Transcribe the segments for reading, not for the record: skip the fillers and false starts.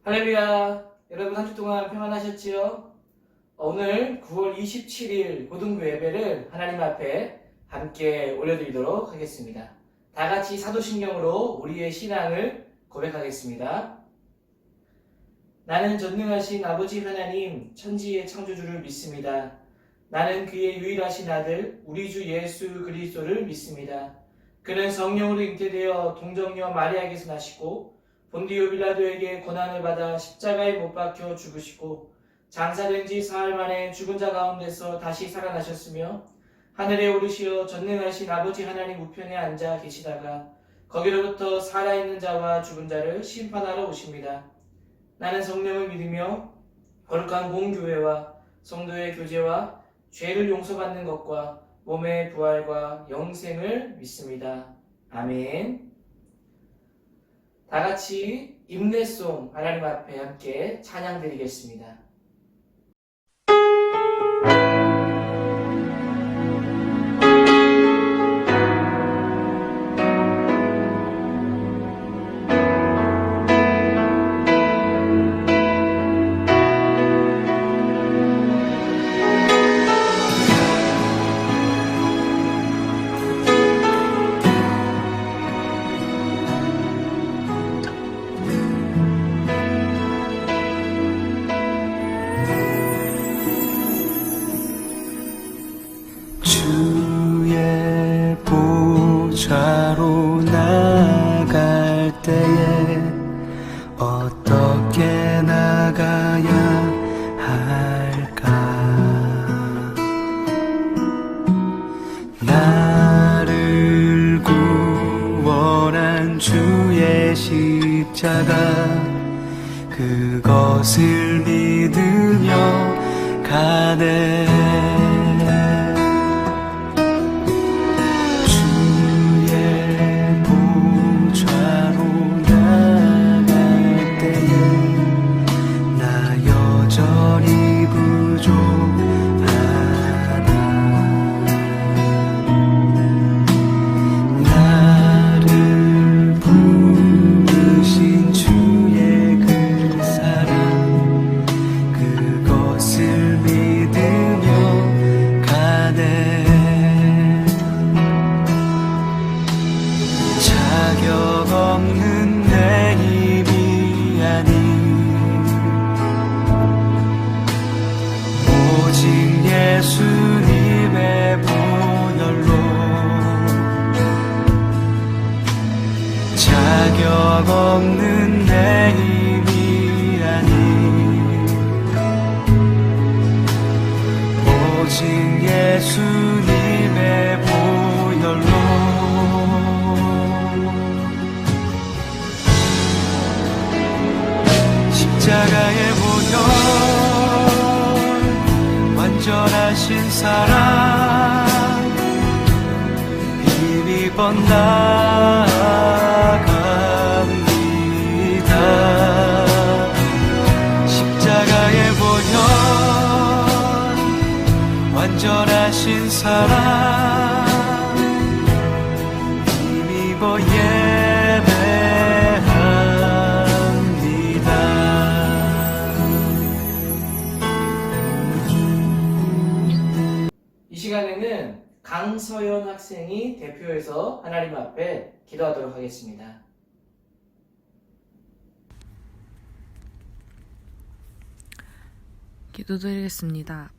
할렐루야! 여러분 한 주 동안 평안하셨지요? 오늘 9월 27일 고등부 예배를 하나님 앞에 함께 올려드리도록 하겠습니다. 다 같이 사도신경으로 우리의 신앙을 고백하겠습니다. 나는 전능하신 아버지 하나님 천지의 창조주를 믿습니다. 나는 그의 유일하신 아들 우리 주 예수 그리스도를 믿습니다. 그는 성령으로 잉태되어 동정녀 마리아에게서 나시고 본디오 빌라도에게 고난을 받아 십자가에 못 박혀 죽으시고 장사된 지 사흘 만에 죽은 자 가운데서 다시 살아나셨으며 하늘에 오르시어 전능하신 아버지 하나님 우편에 앉아 계시다가 거기로부터 살아있는 자와 죽은 자를 심판하러 오십니다. 나는 성령을 믿으며 거룩한 공교회와 성도의 교제와 죄를 용서받는 것과 몸의 부활과 영생을 믿습니다. 아멘. 다 같이 임내송 하나님 앞에 함께 찬양 드리겠습니다. 주의 보좌로 나갈 때에 어떻게 나가야 할까? 나를 구원한 주의 십자가 그것을 믿으며 가네. 예수님의 보혈로 자격 없는 내 힘이 아닌 오직 예수님의 보혈로 십자가의 보혈 완전하신 사랑 힘이 뻗나갑니다. 십자가의 보혈 완전하신 사랑 힘입어 예배합니다. 이 시간에는 강서연 학생이 대표해서 하나님 앞에 기도하도록 하겠습니다. 기도드리겠습니다.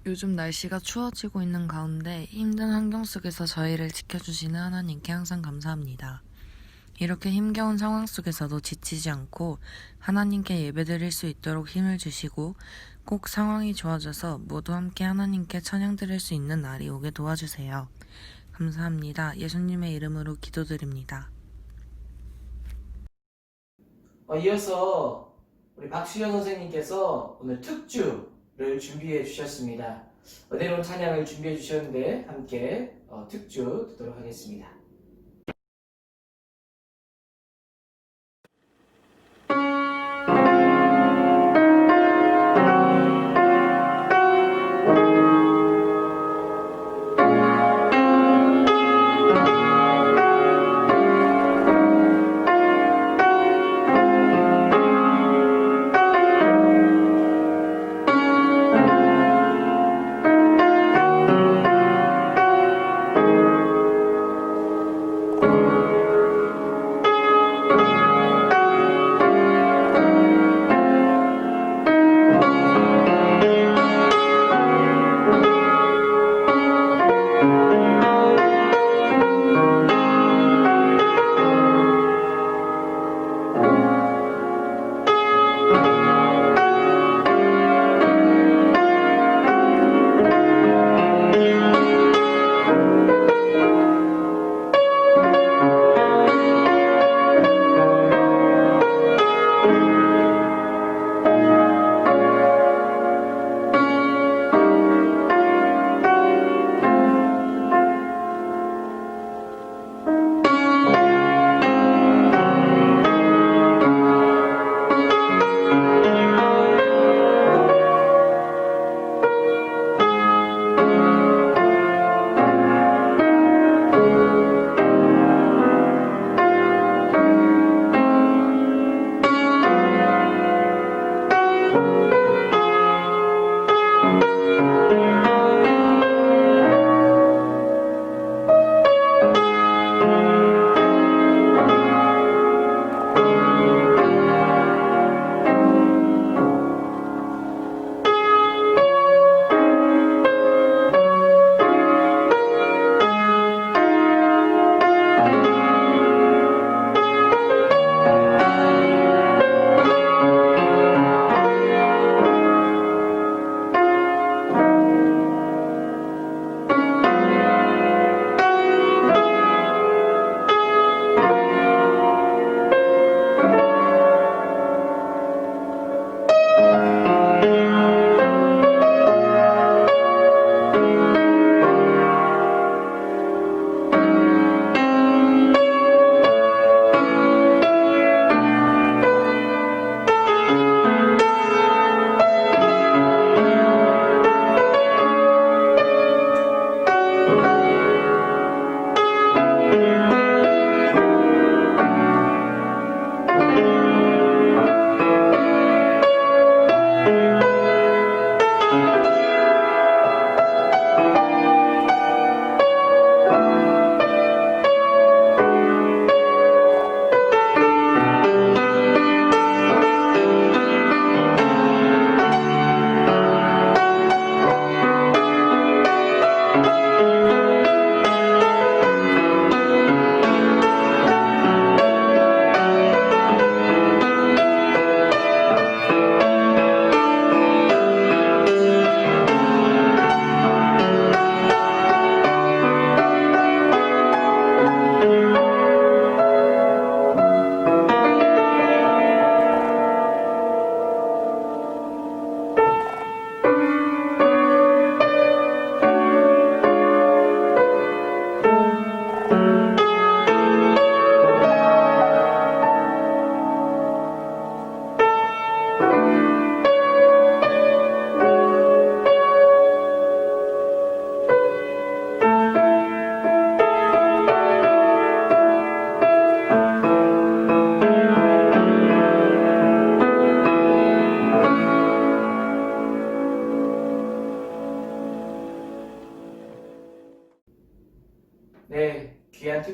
요즘 날씨가 추워지고 있는 가운데 힘든 환경 속에서 저희를 지켜주시는 하나님께 항상 감사합니다. 이렇게 힘겨운 상황 속에서도 지치지 않고 하나님께 예배드릴 수 있도록 힘을 주시고 꼭 상황이 좋아져서 모두 함께 하나님께 찬양 드릴 수 있는 날이 오게 도와주세요. 감사합니다. 예수님의 이름으로 기도드립니다. 이어서 우리 박수현 선생님께서 오늘 특주를 준비해 주셨습니다. 은혜로운 찬양을 준비해 주셨는데 함께 특주 듣도록 하겠습니다.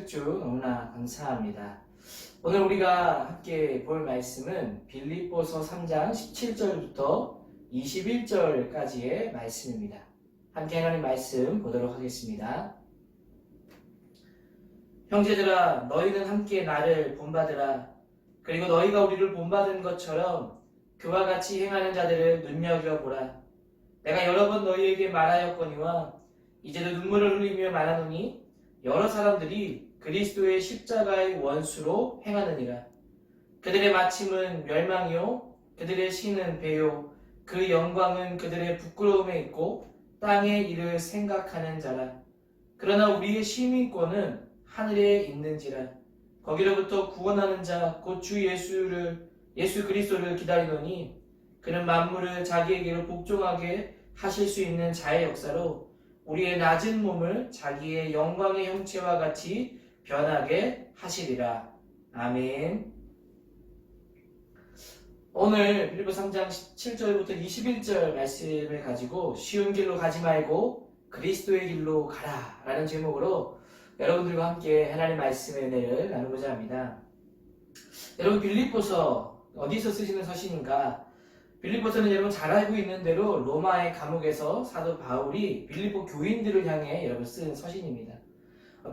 주 너무나 감사합니다. 오늘 우리가 함께 볼 말씀은 빌립보서 3장 17절부터 21절까지의 말씀입니다. 함께 하나님 말씀 보도록 하겠습니다. 형제들아, 너희는 함께 나를 본받으라. 그리고 너희가 우리를 본받은 것처럼 그와 같이 행하는 자들을 눈여겨보라. 내가 여러 번 너희에게 말하였거니와 이제도 눈물을 흘리며 말하노니 여러 사람들이 그리스도의 십자가의 원수로 행하느니라. 그들의 마침은 멸망이요 그들의 신은 배요 그 영광은 그들의 부끄러움에 있고 땅의 일을 생각하는 자라. 그러나 우리의 시민권은 하늘에 있는지라. 거기로부터 구원하는 자 곧 주 예수 그리스도를 기다리노니 그는 만물을 자기에게로 복종하게 하실 수 있는 자의 역사로 우리의 낮은 몸을 자기의 영광의 형체와 같이 변하게 하시리라. 아멘. 오늘 빌립보 3장 17절부터 21절 말씀을 가지고 쉬운 길로 가지 말고 그리스도의 길로 가라 라는 제목으로 여러분들과 함께 하나님 말씀의 은혜를 나누고자 합니다. 여러분, 빌립보서 어디서 쓰시는 서신인가? 빌립보서는 여러분 잘 알고 있는 대로 로마의 감옥에서 사도 바울이 빌립보 교인들을 향해 여러분 쓴 서신입니다.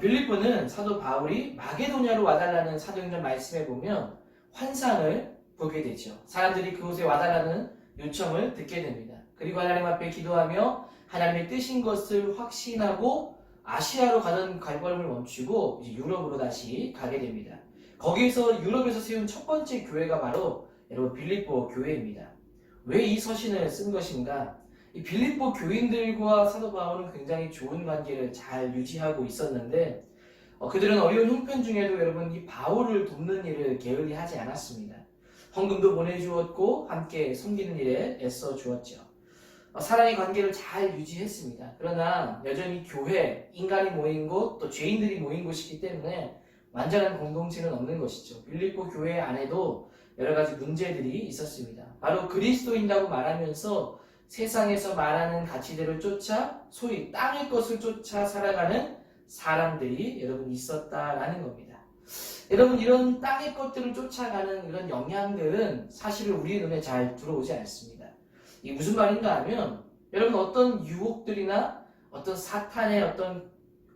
빌립보는 사도 바울이 마게도냐로 와달라는 사도행전 말씀에 보면 환상을 보게 되죠. 사람들이 그곳에 와달라는 요청을 듣게 됩니다. 그리고 하나님 앞에 기도하며 하나님의 뜻인 것을 확신하고 아시아로 가던 갈걸음을 멈추고 이제 유럽으로 다시 가게 됩니다. 거기에서 유럽에서 세운 첫 번째 교회가 바로 여러분 빌립보 교회입니다. 왜 이 서신을 쓴 것인가? 이 빌립보 교인들과 사도 바울은 굉장히 좋은 관계를 잘 유지하고 있었는데 그들은 어려운 형편 중에도 여러분 이 바울을 돕는 일을 게을리하지 않았습니다. 헌금도 보내주었고 함께 섬기는 일에 애써 주었죠. 사랑의 관계를 잘 유지했습니다. 그러나 여전히 교회, 인간이 모인 곳, 또 죄인들이 모인 곳이기 때문에 완전한 공동체는 없는 것이죠. 빌립보 교회 안에도 여러 가지 문제들이 있었습니다. 바로 그리스도인이라고 말하면서 세상에서 말하는 가치들을 쫓아 소위 땅의 것을 쫓아 살아가는 사람들이 여러분 있었다라는 겁니다. 여러분, 이런 땅의 것들을 쫓아가는 이런 영향들은 사실 우리 눈에 잘 들어오지 않습니다. 이게 무슨 말인가 하면 여러분 어떤 유혹들이나 어떤 사탄의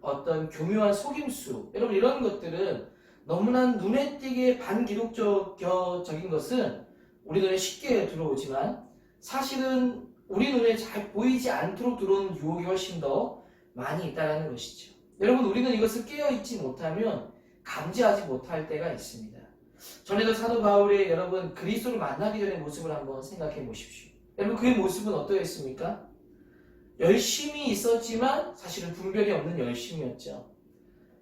어떤 교묘한 속임수, 여러분 이런 것들은 너무나 눈에 띄게 반기독적인 것은 우리 눈에 쉽게 들어오지만 사실은 우리 눈에 잘 보이지 않도록 들어오는 유혹이 훨씬 더 많이 있다는 것이죠. 여러분, 우리는 이것을 깨어있지 못하면 감지하지 못할 때가 있습니다. 전에도 사도 바울의 여러분 그리스도를 만나기 전의 모습을 한번 생각해 보십시오. 여러분, 그의 모습은 어떠했습니까? 열심히 있었지만 사실은 분별이 없는 열심이었죠.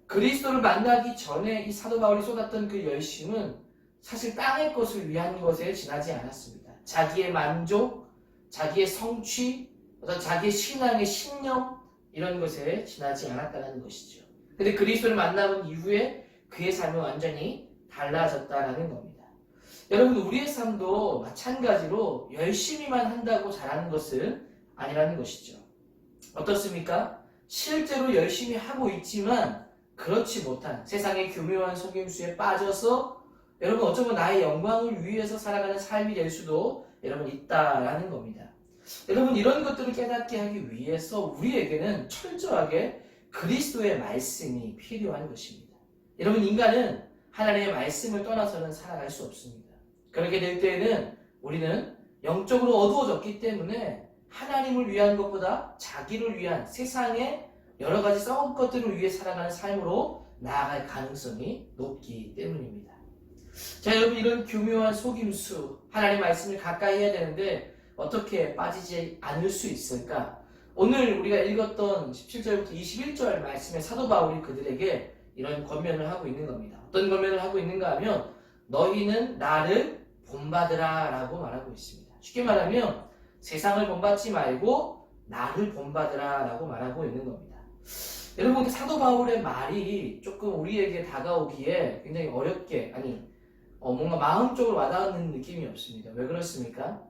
그리스도를 만나기 전에 이 사도 바울이 쏟았던 그 열심은 사실 땅의 것을 위한 것에 지나지 않았습니다. 자기의 만족, 자기의 성취, 어떤 자기의 신앙의 신념 이런 것에 지나지 않았다는 것이죠. 근데 그리스도를 만나본 이후에 그의 삶은 완전히 달라졌다는 겁니다. 여러분, 우리의 삶도 마찬가지로 열심히만 한다고 잘하는 것은 아니라는 것이죠. 어떻습니까? 실제로 열심히 하고 있지만 그렇지 못한 세상의 교묘한 속임수에 빠져서 여러분 어쩌면 나의 영광을 위해서 살아가는 삶이 될 수도 여러분 있다라는 겁니다. 여러분, 이런 것들을 깨닫게 하기 위해서 우리에게는 철저하게 그리스도의 말씀이 필요한 것입니다. 여러분, 인간은 하나님의 말씀을 떠나서는 살아갈 수 없습니다. 그렇게 될 때에는 우리는 영적으로 어두워졌기 때문에 하나님을 위한 것보다 자기를 위한 세상의 여러 가지 썩은 것들을 위해 살아가는 삶으로 나아갈 가능성이 높기 때문입니다. 자, 여러분, 이런 교묘한 속임수, 하나님의 말씀을 가까이 해야 되는데 어떻게 빠지지 않을 수 있을까? 오늘 우리가 읽었던 17절부터 21절 말씀에 사도 바울이 그들에게 이런 권면을 하고 있는 겁니다. 어떤 권면을 하고 있는가 하면 너희는 나를 본받으라 라고 말하고 있습니다. 쉽게 말하면 세상을 본받지 말고 나를 본받으라 라고 말하고 있는 겁니다. 여러분, 사도 바울의 말이 조금 우리에게 다가오기에 굉장히 어렵게, 뭔가 마음적으로 와닿는 느낌이 없습니다. 왜 그렇습니까?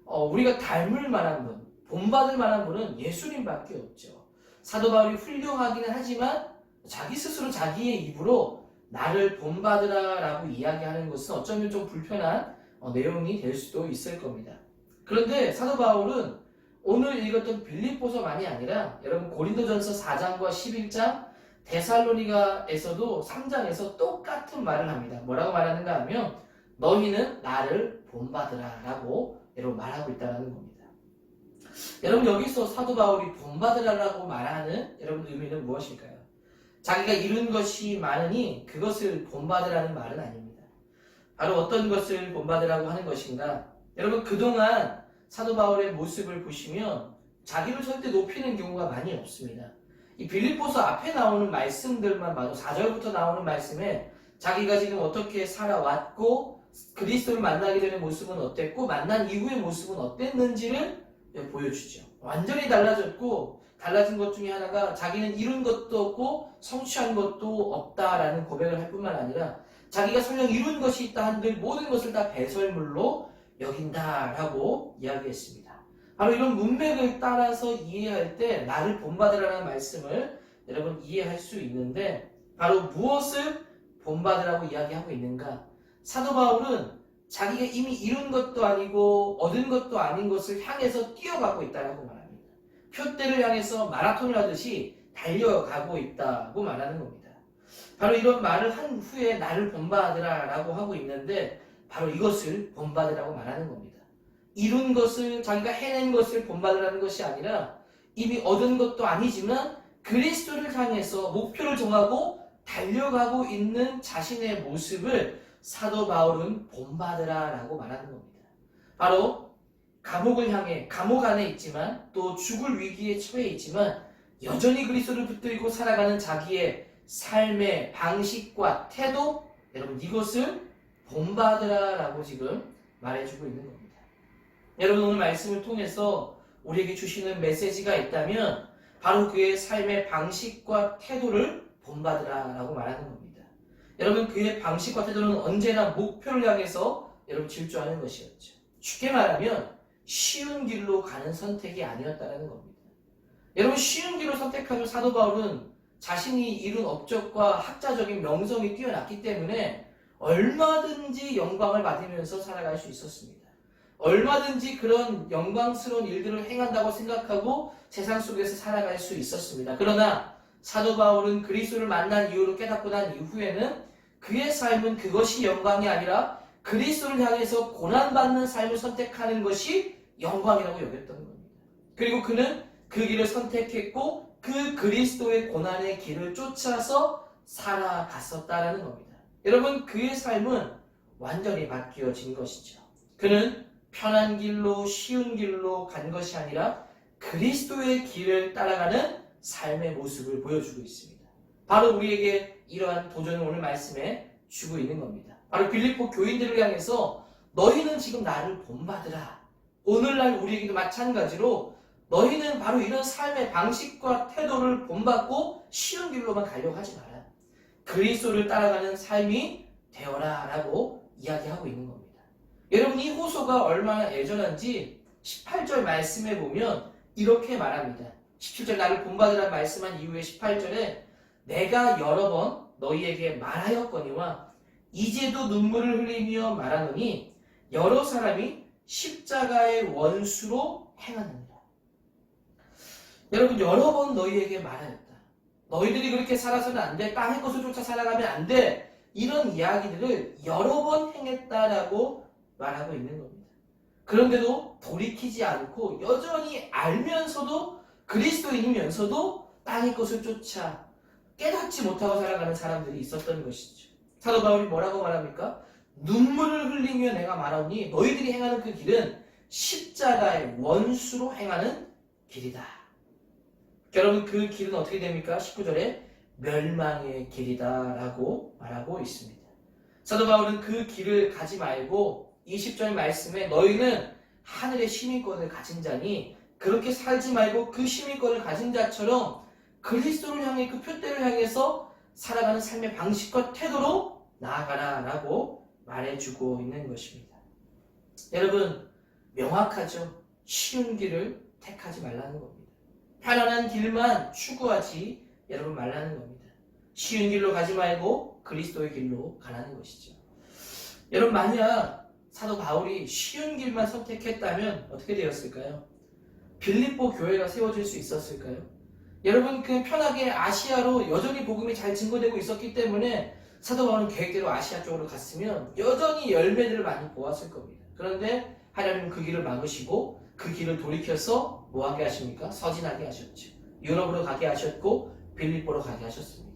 우리가 닮을 만한 분, 본받을 만한 분은 예수님밖에 없죠. 사도 바울이 훌륭하기는 하지만 자기 스스로 자기의 입으로 나를 본받으라 라고 이야기하는 것은 어쩌면 좀 불편한 내용이 될 수도 있을 겁니다. 그런데 사도 바울은 오늘 읽었던 빌립보서만이 아니라 여러분 고린도전서 4장과 11장, 데살로니가에서도 3장에서 똑같은 말을 합니다. 뭐라고 말하는가 하면 너희는 나를 본받으라 라고 여러분 말하고 있다는 겁니다. 여러분 여기서 사도 바울이 본받으라라고 말하는 여러분 의미는 무엇일까요? 자기가 이룬 것이 많으니 그것을 본받으라는 말은 아닙니다. 바로 어떤 것을 본받으라고 하는 것인가? 여러분 그동안 사도 바울의 모습을 보시면 자기를 절대 높이는 경우가 많이 없습니다. 이 빌립보서 앞에 나오는 말씀들만 봐도 4절부터 나오는 말씀에 자기가 지금 어떻게 살아왔고 그리스도를 만나게 되는 모습은 어땠고 만난 이후의 모습은 어땠는지를 보여주죠. 완전히 달라졌고 달라진 것 중에 하나가 자기는 이룬 것도 없고 성취한 것도 없다라는 고백을 할 뿐만 아니라 자기가 설령 이룬 것이 있다 한들 모든 것을 다 배설물로 여긴다라고 이야기했습니다. 바로 이런 문맥을 따라서 이해할 때 나를 본받으라는 말씀을 여러분 이해할 수 있는데 바로 무엇을 본받으라고 이야기하고 있는가? 사도 바울은 자기가 이미 이룬 것도 아니고 얻은 것도 아닌 것을 향해서 뛰어가고 있다고 말합니다. 표대를 향해서 마라톤을 하듯이 달려가고 있다고 말하는 겁니다. 바로 이런 말을 한 후에 나를 본받으라 라고 하고 있는데 바로 이것을 본받으라고 말하는 겁니다. 이룬 것을 자기가 해낸 것을 본받으라는 것이 아니라 이미 얻은 것도 아니지만 그리스도를 향해서 목표를 정하고 달려가고 있는 자신의 모습을 사도 바울은 본받으라 라고 말하는 겁니다. 바로 감옥을 향해 감옥 안에 있지만 또 죽을 위기에 처해 있지만 여전히 그리스도를 붙들고 살아가는 자기의 삶의 방식과 태도 여러분 이것을 본받으라 라고 지금 말해주고 있는 겁니다. 여러분 오늘 말씀을 통해서 우리에게 주시는 메시지가 있다면 바로 그의 삶의 방식과 태도를 본받으라 라고 말하는 겁니다. 여러분 그의 방식과 태도는 언제나 목표를 향해서 여러분 질주하는 것이었죠. 쉽게 말하면 쉬운 길로 가는 선택이 아니었다는 겁니다. 여러분 쉬운 길로 선택하면 사도 바울은 자신이 이룬 업적과 학자적인 명성이 뛰어났기 때문에 얼마든지 영광을 받으면서 살아갈 수 있었습니다. 얼마든지 그런 영광스러운 일들을 행한다고 생각하고 세상 속에서 살아갈 수 있었습니다. 그러나 사도 바울은 그리스도를 만난 이후로 깨닫고 난 이후에는 그의 삶은 그것이 영광이 아니라 그리스도를 향해서 고난받는 삶을 선택하는 것이 영광이라고 여겼던 겁니다. 그리고 그는 그 길을 선택했고 그 그리스도의 고난의 길을 쫓아서 살아갔었다라는 겁니다. 여러분 그의 삶은 완전히 바뀌어진 것이죠. 그는 편한 길로 쉬운 길로 간 것이 아니라 그리스도의 길을 따라가는 삶의 모습을 보여주고 있습니다. 바로 우리에게 이러한 도전을 오늘 말씀에 주고 있는 겁니다. 바로 빌립보 교인들을 향해서 너희는 지금 나를 본받으라. 오늘날 우리에게도 마찬가지로 너희는 바로 이런 삶의 방식과 태도를 본받고 쉬운 길로만 가려고 하지 마라. 그리스도를 따라가는 삶이 되어라 라고 이야기하고 있는 겁니다. 여러분 이 호소가 얼마나 애절한지 18절 말씀에 보면 이렇게 말합니다. 17절 나를 본받으라 말씀한 이후에 18절에 내가 여러 번 너희에게 말하였거니와 이제도 눈물을 흘리며 말하노니 여러 사람이 십자가의 원수로 행하느니라. 여러분 여러 번 너희에게 말하였다. 너희들이 그렇게 살아서는 안 돼. 땅의 것을 쫓아 살아가면 안 돼. 이런 이야기들을 여러 번 행했다라고 말하고 있는 겁니다. 그런데도 돌이키지 않고 여전히 알면서도 그리스도인이면서도 땅의 것을 쫓아 깨닫지 못하고 살아가는 사람들이 있었던 것이죠. 사도 바울이 뭐라고 말합니까? 눈물을 흘리며 내가 말하오니 너희들이 행하는 그 길은 십자가의 원수로 행하는 길이다. 여러분 그 길은 어떻게 됩니까? 19절에 멸망의 길이다 라고 말하고 있습니다. 사도 바울은 그 길을 가지 말고 20절 말씀에 너희는 하늘의 시민권을 가진 자니 그렇게 살지 말고 그 시민권을 가진 자처럼 그리스도를 향해 그 표대를 향해서 살아가는 삶의 방식과 태도로 나아가라 라고 말해주고 있는 것입니다. 여러분 명확하죠? 쉬운 길을 택하지 말라는 겁니다. 편안한 길만 추구하지 여러분 말라는 겁니다. 쉬운 길로 가지 말고 그리스도의 길로 가라는 것이죠. 여러분, 만약 사도 바울이 쉬운 길만 선택했다면 어떻게 되었을까요? 빌립보 교회가 세워질 수 있었을까요? 여러분, 그 편하게 아시아로 여전히 복음이 잘 증거되고 있었기 때문에 사도 바울은 계획대로 아시아 쪽으로 갔으면 여전히 열매들을 많이 보았을 겁니다. 그런데 하나님은 그 길을 막으시고 그 길을 돌이켜서 뭐하게 하십니까? 서진하게 하셨죠. 유럽으로 가게 하셨고 빌립보로 가게 하셨습니다.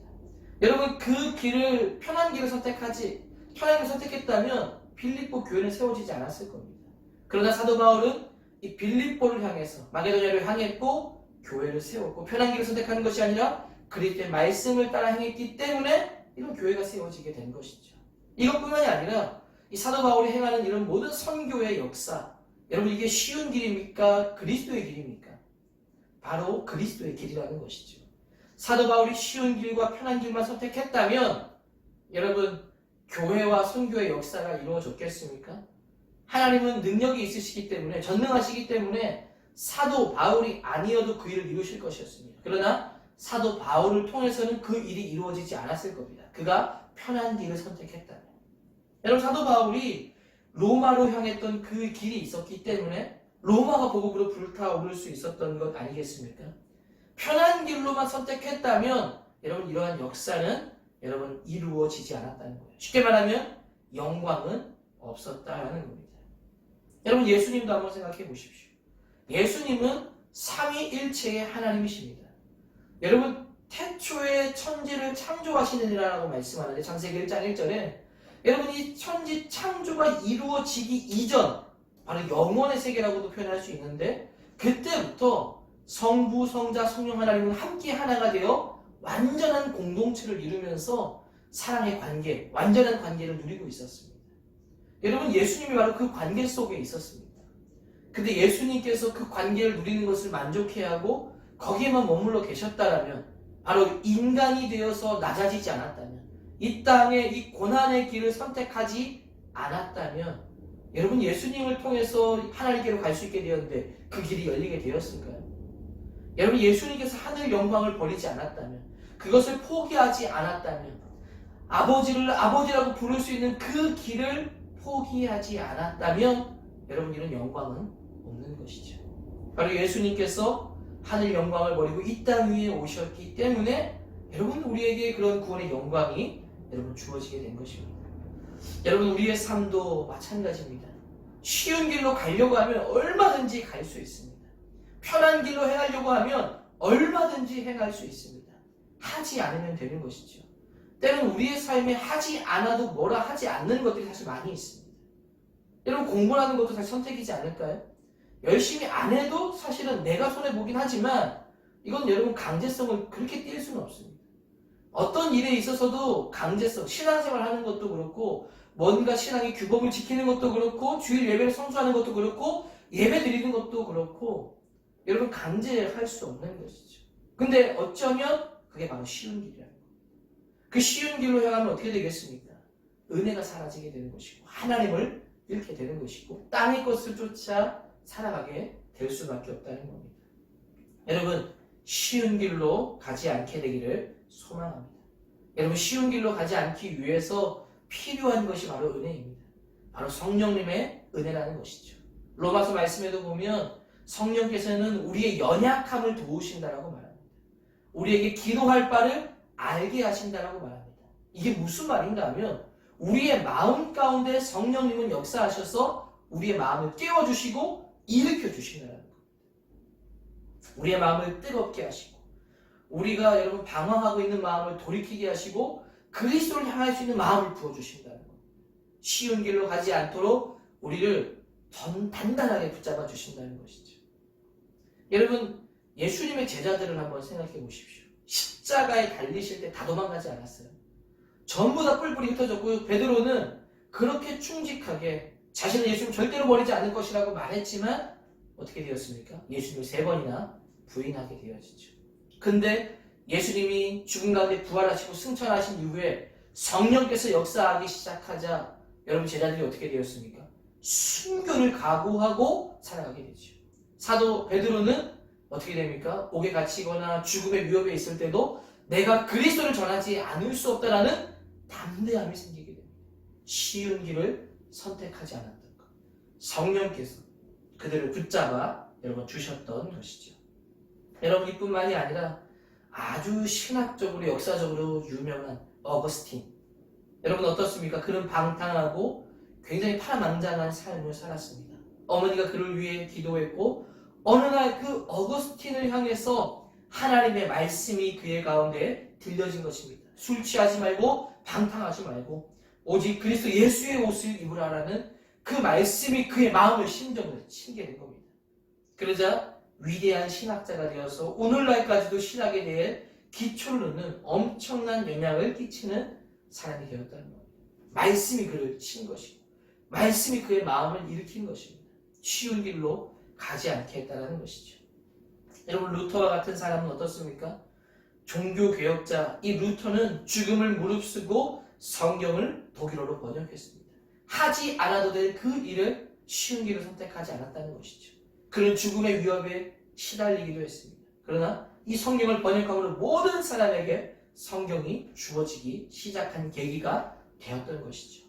여러분, 그 길을 편한 길을 선택했다면 빌립보 교회는 세워지지 않았을 겁니다. 그러나 사도 바울은 이 빌립보를 향해서 마게도냐를 향했고 교회를 세웠고 편한 길을 선택하는 것이 아니라 그리스도의 말씀을 따라 행했기 때문에 이런 교회가 세워지게 된 것이죠. 이것뿐만이 아니라 이 사도 바울이 행하는 이런 모든 선교의 역사, 여러분, 이게 쉬운 길입니까? 그리스도의 길입니까? 바로 그리스도의 길이라는 것이죠. 사도 바울이 쉬운 길과 편한 길만 선택했다면 여러분, 교회와 선교의 역사가 이루어졌겠습니까? 하나님은 능력이 있으시기 때문에, 전능하시기 때문에 사도 바울이 아니어도 그 일을 이루실 것이었습니다. 그러나 사도 바울을 통해서는 그 일이 이루어지지 않았을 겁니다. 그가 편한 길을 선택했다면. 여러분, 사도 바울이 로마로 향했던 그 길이 있었기 때문에 로마가 복음으로 불타오를 수 있었던 것 아니겠습니까? 편한 길로만 선택했다면 여러분, 이러한 역사는 여러분 이루어지지 않았다는 거예요. 쉽게 말하면 영광은 없었다라는 겁니다. 여러분, 예수님도 한번 생각해 보십시오. 예수님은 삼위일체의 하나님이십니다. 여러분, 태초에 천지를 창조하시느니라라고 말씀하는데 창세기 1장 1절에 여러분, 이 천지 창조가 이루어지기 이전, 바로 영원의 세계라고도 표현할 수 있는데 그때부터 성부, 성자, 성령 하나님은 함께 하나가 되어 완전한 공동체를 이루면서 사랑의 관계, 완전한 관계를 누리고 있었습니다. 여러분, 예수님이 바로 그 관계 속에 있었습니다. 근데 예수님께서 그 관계를 누리는 것을 만족해야 하고 거기에만 머물러 계셨다라면, 바로 인간이 되어서 낮아지지 않았다면, 이 땅에 이 고난의 길을 선택하지 않았다면 여러분, 예수님을 통해서 하나님께로 갈 수 있게 되었는데 그 길이 열리게 되었을까요? 여러분, 예수님께서 하늘 영광을 버리지 않았다면, 그것을 포기하지 않았다면, 아버지를 아버지라고 부를 수 있는 그 길을 포기하지 않았다면 여러분, 이런 영광은 없는 것이죠. 바로 예수님께서 하늘 영광을 버리고 이 땅 위에 오셨기 때문에 여러분, 우리에게 그런 구원의 영광이 여러분 주어지게 된 것입니다. 여러분, 우리의 삶도 마찬가지입니다. 쉬운 길로 가려고 하면 얼마든지 갈 수 있습니다. 편한 길로 행하려고 하면 얼마든지 행할 수 있습니다. 하지 않으면 되는 것이죠. 때로는 우리의 삶에 하지 않아도 뭐라 하지 않는 것들이 사실 많이 있습니다. 여러분, 공부하는 것도 사실 선택이지 않을까요? 열심히 안 해도 사실은 내가 손해보긴 하지만 이건 여러분 강제성을 그렇게 띌 수는 없습니다. 어떤 일에 있어서도 강제성, 신앙생활 하는 것도 그렇고 뭔가 신앙의 규범을 지키는 것도 그렇고 주일 예배를 성수하는 것도 그렇고 예배 드리는 것도 그렇고 여러분 강제할 수 없는 것이죠. 근데 어쩌면 그게 바로 쉬운 길이라는 거예요. 그 쉬운 길로 향하면 어떻게 되겠습니까? 은혜가 사라지게 되는 것이고 하나님을 잃게 되는 것이고 땅의 것을 쫓아 살아가게 될 수밖에 없다는 겁니다. 여러분, 쉬운 길로 가지 않게 되기를 소망합니다. 여러분, 쉬운 길로 가지 않기 위해서 필요한 것이 바로 은혜입니다. 바로 성령님의 은혜라는 것이죠. 로마서 말씀에도 보면 성령께서는 우리의 연약함을 도우신다라고 말합니다. 우리에게 기도할 바를 알게 하신다라고 말합니다. 이게 무슨 말인가 하면 우리의 마음 가운데 성령님은 역사하셔서 우리의 마음을 깨워주시고 일으켜주신다는 겁니다. 우리의 마음을 뜨겁게 하시고 우리가 여러분 방황하고 있는 마음을 돌이키게 하시고 그리스도를 향할 수 있는 마음을 부어주신다는 겁니다. 쉬운 길로 가지 않도록 우리를 단단하게 붙잡아 주신다는 것이죠. 여러분, 예수님의 제자들을 한번 생각해 보십시오. 십자가에 달리실 때 다 도망가지 않았어요. 전부 다 뿔뿔이 흩어졌고요. 베드로는 그렇게 충직하게 자신은 예수님 절대로 버리지 않을 것이라고 말했지만 어떻게 되었습니까? 예수님을 3번이나 부인하게 되어지죠. 근데 예수님이 죽은 가운데 부활하시고 승천하신 이후에 성령께서 역사하기 시작하자 여러분 제자들이 어떻게 되었습니까? 순교를 각오하고 살아가게 되죠. 사도 베드로는 어떻게 됩니까? 옥에 갇히거나 죽음의 위협에 있을 때도 내가 그리스도를 전하지 않을 수 없다라는 담대함이 생기게 됩니다. 쉬운 길을 선택하지 않았던 것. 성령께서 그들을 붙잡아 여러분 주셨던 것이죠. 여러분 이뿐만이 아니라 아주 신학적으로 역사적으로 유명한 어거스틴. 여러분 어떻습니까? 그는 방탕하고 굉장히 파란망장한 삶을 살았습니다. 어머니가 그를 위해 기도했고 어느 날 그 어거스틴을 향해서 하나님의 말씀이 그의 가운데 들려진 것입니다. 술 취하지 말고 방탕하지 말고 오직 그리스도 예수의 옷을 입으라라는 그 말씀이 그의 마음을 심정을 치게 된 겁니다. 그러자 위대한 신학자가 되어서 오늘날까지도 신학에 대해 기초를 놓는 엄청난 영향을 끼치는 사람이 되었다는 겁니다. 말씀이 그를 친 것이고 말씀이 그의 마음을 일으킨 것입니다. 쉬운 길로 가지 않게 했다는 것이죠. 여러분 루터와 같은 사람은 어떻습니까? 종교개혁자 이 루터는 죽음을 무릅쓰고 성경을 독일어로 번역했습니다. 하지 않아도 될 그 일을 쉬운 길을 선택하지 않았다는 것이죠. 그는 죽음의 위협에 시달리기도 했습니다. 그러나 이 성경을 번역함으로 모든 사람에게 성경이 주어지기 시작한 계기가 되었던 것이죠.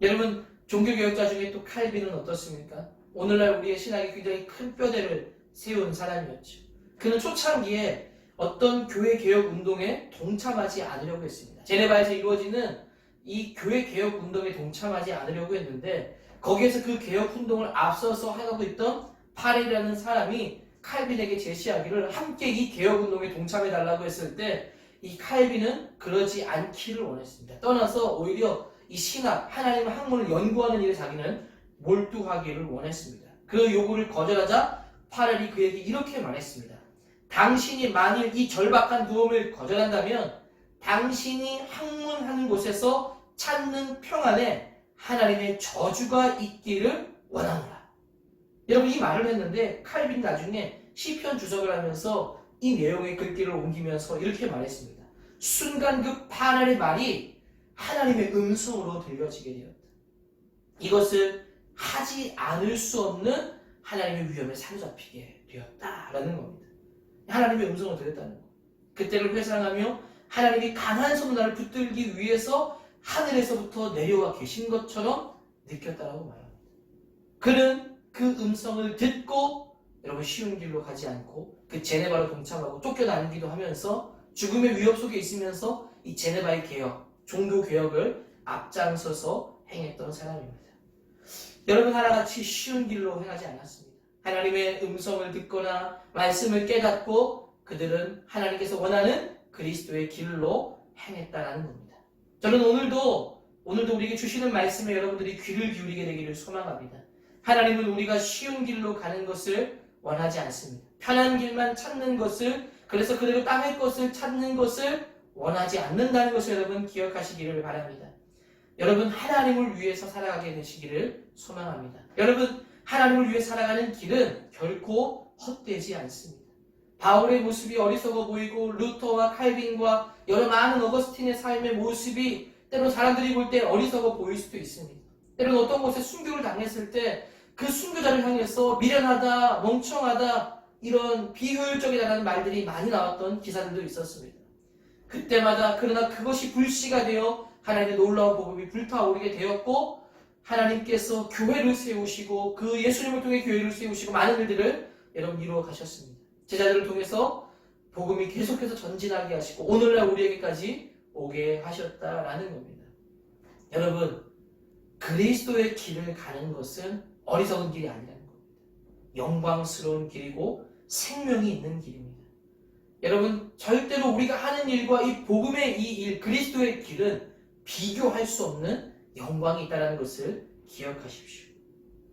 여러분 종교개혁자 중에 또 칼빈은 어떻습니까? 오늘날 우리의 신학에 굉장히 큰 뼈대를 세운 사람이었죠. 그는 초창기에 어떤 교회 개혁 운동에 동참하지 않으려고 했습니다. 제네바에서 이루어지는 이 교회 개혁 운동에 동참하지 않으려고 했는데 거기에서 그 개혁 운동을 앞서서 하고 있던 파레라는 사람이 칼빈에게 제시하기를 함께 이 개혁 운동에 동참해 달라고 했을 때 이 칼빈은 그러지 않기를 원했습니다. 떠나서 오히려 이 신학, 하나님의 학문을 연구하는 일에 자기는 몰두하기를 원했습니다. 그 요구를 거절하자 파렐이 그에게 이렇게 말했습니다. 당신이 만일 이 절박한 도움을 거절한다면 당신이 학문하는 곳에서 찾는 평안에 하나님의 저주가 있기를 원하노라. 여러분 이 말을 했는데 칼빈 나중에 시편 주석을 하면서 이 내용의 글귀를 옮기면서 이렇게 말했습니다. 순간 그 파렐의 말이 하나님의 음성으로 들려지게 되었다. 이것을 하지 않을 수 없는 하나님의 위험에 사로잡히게 되었다라는 겁니다. 하나님의 음성을 들었다는 것. 그때를 회상하며 하나님이 강한 손나를 붙들기 위해서 하늘에서부터 내려와 계신 것처럼 느꼈다라고 말합니다. 그는 그 음성을 듣고 여러분 쉬운 길로 가지 않고 그 제네바로 동참하고 쫓겨나기도 하면서 죽음의 위협 속에 있으면서 이 제네바의 개혁, 종교 개혁을 앞장서서 행했던 사람입니다. 여러분 하나같이 쉬운 길로 행하지 않았습니다. 하나님의 음성을 듣거나 말씀을 깨닫고 그들은 하나님께서 원하는 그리스도의 길로 행했다라는 겁니다. 저는 오늘도 우리에게 주시는 말씀에 여러분들이 귀를 기울이게 되기를 소망합니다. 하나님은 우리가 쉬운 길로 가는 것을 원하지 않습니다. 편한 길만 찾는 것을, 그래서 그대로 땅의 것을 찾는 것을 원하지 않는다는 것을 여러분 기억하시기를 바랍니다. 여러분 하나님을 위해서 살아가게 되시기를 소망합니다. 여러분 하나님을 위해 살아가는 길은 결코 헛되지 않습니다. 바울의 모습이 어리석어 보이고 루터와 칼빈과 여러 많은 어거스틴의 삶의 모습이 때로 사람들이 볼 때 어리석어 보일 수도 있습니다. 때로는 어떤 곳에 순교를 당했을 때 그 순교자를 향해서 미련하다, 멍청하다 이런 비효율적이다라는 말들이 많이 나왔던 기사들도 있었습니다. 그때마다 그러나 그것이 불씨가 되어 하나님의 놀라운 복음이 불타오르게 되었고 하나님께서 교회를 세우시고 그 예수님을 통해 교회를 세우시고 많은 일들을 여러분 이루어 가셨습니다. 제자들을 통해서 복음이 계속해서 전진하게 하시고 오늘날 우리에게까지 오게 하셨다라는 겁니다. 여러분 그리스도의 길을 가는 것은 어리석은 길이 아니라는 겁니다. 영광스러운 길이고 생명이 있는 길입니다. 여러분 절대로 우리가 하는 일과 이 복음의 이 일, 그리스도의 길은 비교할 수 없는 영광이 있다는 것을 기억하십시오.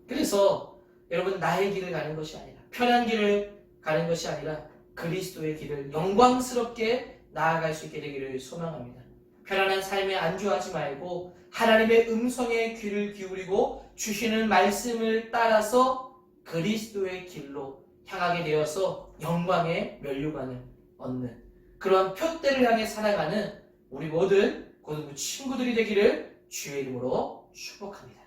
그래서 여러분 나의 길을 가는 것이 아니라 편한 길을 가는 것이 아니라 그리스도의 길을 영광스럽게 나아갈 수 있게 되기를 소망합니다. 편안한 삶에 안주하지 말고 하나님의 음성에 귀를 기울이고 주시는 말씀을 따라서 그리스도의 길로 향하게 되어서 영광의 면류관을 얻는 그러한 표대를 향해 살아가는 우리 모든 고등부 친구들이 되기를 주의 이름으로 축복합니다.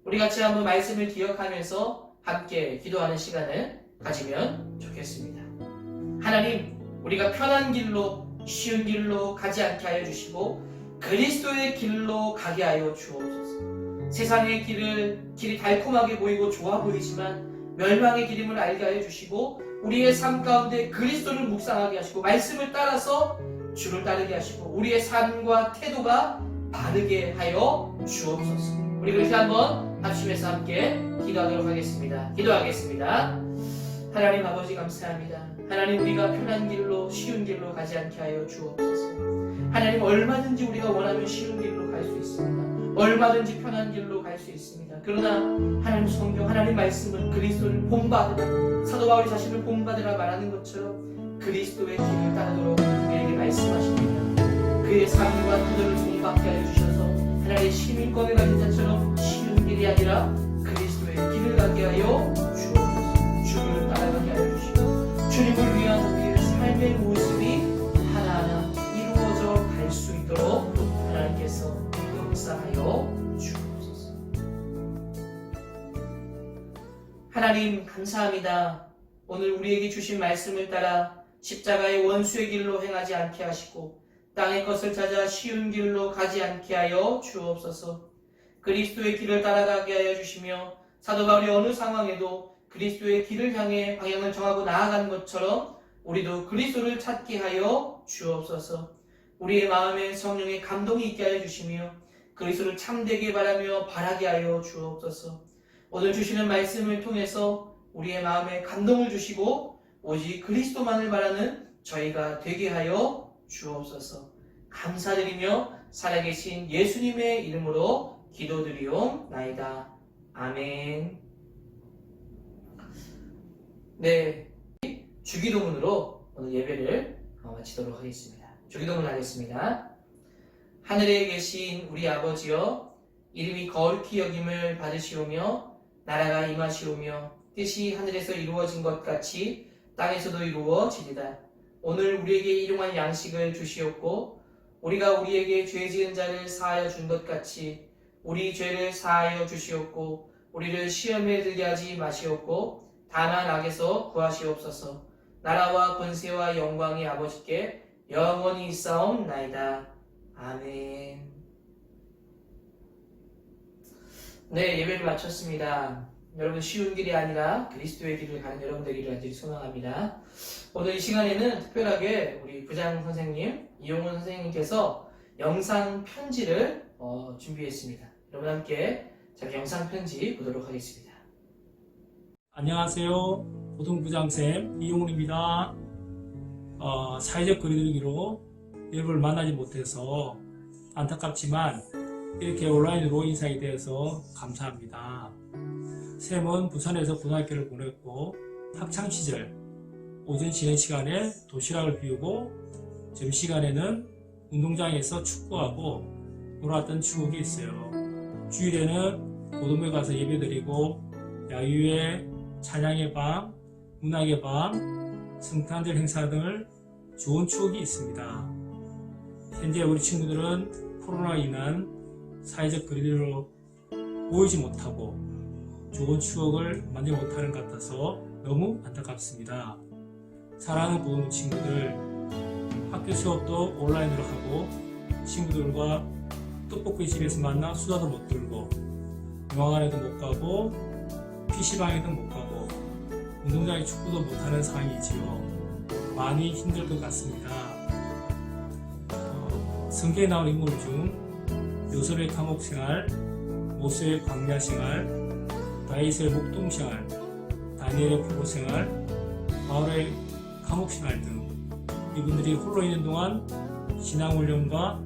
우리 같이 한번 말씀을 기억하면서 함께 기도하는 시간을 가지면 좋겠습니다. 하나님, 우리가 편한 길로 쉬운 길로 가지 않게 하여 주시고 그리스도의 길로 가게 하여 주옵소서. 세상의 길이 달콤하게 보이고 좋아 보이지만 멸망의 길임을 알게 하여 주시고 우리의 삶 가운데 그리스도를 묵상하게 하시고 말씀을 따라서 주를 따르게 하시고 우리의 삶과 태도가 바르게 하여 주옵소서. 우리 그렇게 한번 합심해서 함께 기도하도록 하겠습니다. 기도하겠습니다. 하나님 아버지 감사합니다. 하나님 우리가 편한 길로 쉬운 길로 가지 않게 하여 주옵소서. 하나님 얼마든지 우리가 원하면 쉬운 길로 갈 수 있습니다. 얼마든지 편한 길로 갈 수 있습니다. 그러나 하나님 성경 하나님 말씀은 그리스도를 본받으라 사도 바울이 자신을 본받으라 말하는 것처럼 그리스도의 길을 따르도록 우리에게 말씀하십니다. 그의 삶과 태도를 본받게 하여 주셔서 하나님의 시민권을 가진 자처럼 쉬운 길이 아니라 그리스도의 길을 가게 하여 주옵소서. 주를 따라가게 하여 주시고 주님을 위한 우리의 삶의 모습이 하나하나 이루어져 갈 수 있도록 하나님께서 역사하여 주옵소서. 하나님 감사합니다. 오늘 우리에게 주신 말씀을 따라 십자가의 원수의 길로 행하지 않게 하시고 땅의 것을 찾아 쉬운 길로 가지 않게 하여 주옵소서. 그리스도의 길을 따라가게 하여 주시며 사도 바울이 어느 상황에도 그리스도의 길을 향해 방향을 정하고 나아간 것처럼 우리도 그리스도를 찾게 하여 주옵소서. 우리의 마음에 성령의 감동이 있게 하여 주시며 그리스도를 참되게 바라며 바라게 하여 주옵소서. 오늘 주시는 말씀을 통해서 우리의 마음에 감동을 주시고 오직 그리스도만을 바라는 저희가 되게 하여 주옵소서. 감사드리며 살아계신 예수님의 이름으로 기도드리옵나이다. 아멘. 네, 주기도문으로 오늘 예배를 마치도록 하겠습니다. 주기도문 하겠습니다. 하늘에 계신 우리 아버지여, 이름이 거룩히 여김을 받으시오며 나라가 임하시오며 뜻이 하늘에서 이루어진 것 같이 땅에서도 이루어지리다. 오늘 우리에게 일용할 양식을 주시옵고 우리가 우리에게 죄 지은 자를 사하여 준 것 같이 우리 죄를 사하여 주시옵고 우리를 시험에 들게 하지 마시옵고 다만 악에서 구하시옵소서. 나라와 권세와 영광이 아버지께 영원히 있사옵나이다. 아멘. 네, 예배를 마쳤습니다. 여러분 쉬운 길이 아니라 그리스도의 길을 가는 여러분 되기를 간절히 소망합니다. 오늘 이 시간에는 특별하게 우리 부장 선생님, 이용훈 선생님께서 영상 편지를 준비했습니다. 여러분 함께 자 영상 편지 보도록 하겠습니다. 안녕하세요. 고등부장쌤 이용훈입니다. 사회적 거리두기로 여러분을 만나지 못해서 안타깝지만 이렇게 온라인으로 인사하게 되어서 감사합니다. 쌤은 부산에서 고등학교를 보냈고 학창시절 오전 쉬는 시간에 도시락을 비우고 점심시간에는 운동장에서 축구하고 놀았던 추억이 있어요. 주일에는 고등부에 가서 예배드리고 야유회, 찬양의 밤, 문학의 밤, 성탄절 행사 등을 좋은 추억이 있습니다. 현재 우리 친구들은 코로나로 인한 사회적 거리두기로 모이지 못하고 좋은 추억을 만들지 못하는 것 같아서 너무 안타깝습니다. 사랑하는 고등부 친구들, 학교 수업도 온라인으로 하고 친구들과 떡볶이 집에서 만나 수다도 못 들고 영화관에도 못 가고 PC방에도 못 가고 운동장에 축구도 못하는 상황이지요. 많이 힘들 것 같습니다. 성경에 나온 인물 중 요셉의 감옥생활, 모세의 광야생활, 다윗의 목동생활, 다니엘의 포로생활, 바울의 감옥생활 등 이분들이 홀로 있는 동안 신앙훈련과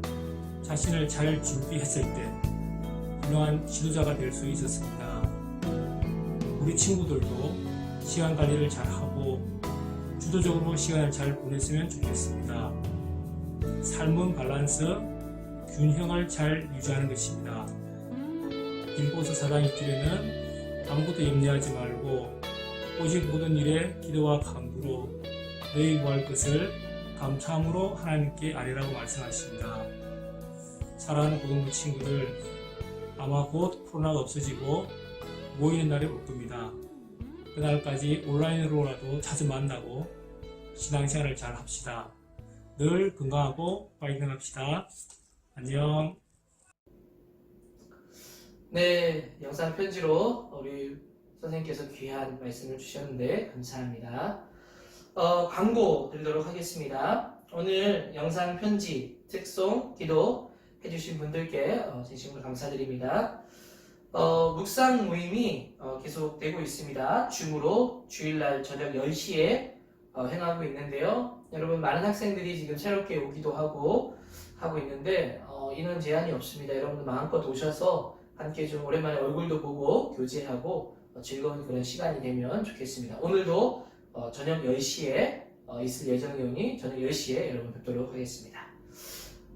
자신을 잘 준비했을 때 훌륭한 지도자가 될 수 있었습니다. 우리 친구들도 시간 관리를 잘하고 주도적으로 시간을 잘 보냈으면 좋겠습니다. 삶은 밸런스, 균형을 잘 유지하는 것입니다. 빌보서 4장 1절에는 아무것도 염려하지 말고 오직 모든 일에 기도와 간구로 너희 구할 것을 감사함으로 하나님께 아뢰라고 말씀하십니다. 사랑하는 고등부 친구들, 아마 곧 코로나가 없어지고 모이는 날이 올 겁니다. 그날까지 온라인으로라도 자주 만나고 신앙생활을 잘 합시다. 늘 건강하고 파이팅 합시다. 안녕. 네, 영상 편지로 우리 선생님께서 귀한 말씀을 주셨는데 감사합니다. 광고 드리도록 하겠습니다. 오늘 영상 편지, 특송, 기도 해주신 분들께 진심으로 감사드립니다. 묵상 모임이 계속되고 있습니다. 줌으로 주일날 저녁 10시에 행하고 있는데요. 여러분 많은 학생들이 지금 새롭게 오기도 하고 있는데 인원 제한이 없습니다. 여러분들 마음껏 오셔서 함께 좀 오랜만에 얼굴도 보고 교제하고 즐거운 그런 시간이 되면 좋겠습니다. 오늘도 저녁 10시에 있을 예정이오니 저녁 10시에 여러분 뵙도록 하겠습니다.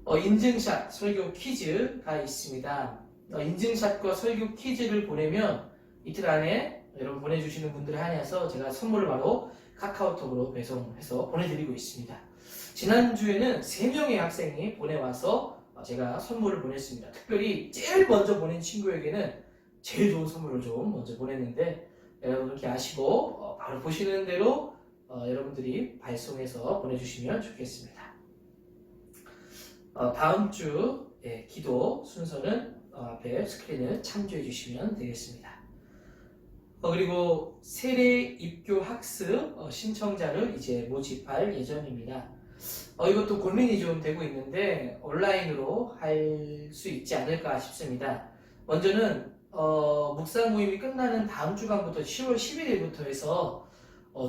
인증샷 설교 퀴즈가 있습니다. 인증샷과 설교 퀴즈를 보내면 이틀 안에 여러분 보내주시는 분들에 한해서 제가 선물을 바로 카카오톡으로 배송해서 보내드리고 있습니다. 지난주에는 3명의 학생이 보내와서 제가 선물을 보냈습니다. 특별히 제일 먼저 보낸 친구에게는 제일 좋은 선물을 좀 먼저 보냈는데 여러분 그렇게 아시고 바로 보시는 대로 여러분들이 발송해서 보내주시면 좋겠습니다. 다음 주 기도 순서는 앞에 스크린을 참조해 주시면 되겠습니다. 그리고 세례 입교 학습 신청자를 이제 모집할 예정입니다. 이것도 고민이 좀 되고 있는데 온라인으로 할 수 있지 않을까 싶습니다. 먼저는 묵상 모임이 끝나는 다음 주간부터 10월 11일부터 해서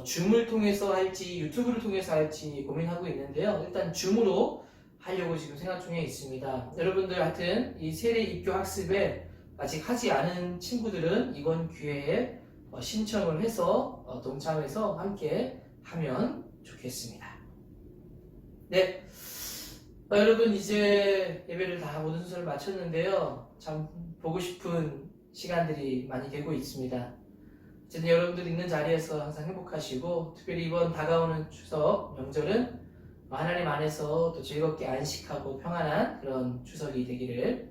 줌을 통해서 할지 유튜브를 통해서 할지 고민하고 있는데요. 일단 줌으로 하려고 지금 생각 중에 있습니다. 여러분들 하여튼 이 세례 입교 학습에 아직 하지 않은 친구들은 이번 기회에 신청을 해서 동참해서 함께 하면 좋겠습니다. 네, 여러분 이제 예배를 다 모든 순서를 마쳤는데요. 참 보고 싶은 시간들이 많이 되고 있습니다. 어쨌든 여러분들 있는 자리에서 항상 행복하시고 특별히 이번 다가오는 추석 명절은 하나님 안에서 또 즐겁게 안식하고 평안한 그런 추석이 되기를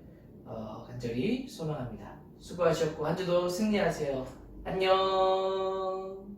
간절히 소망합니다. 수고하셨고 한 주도 승리하세요. 안녕.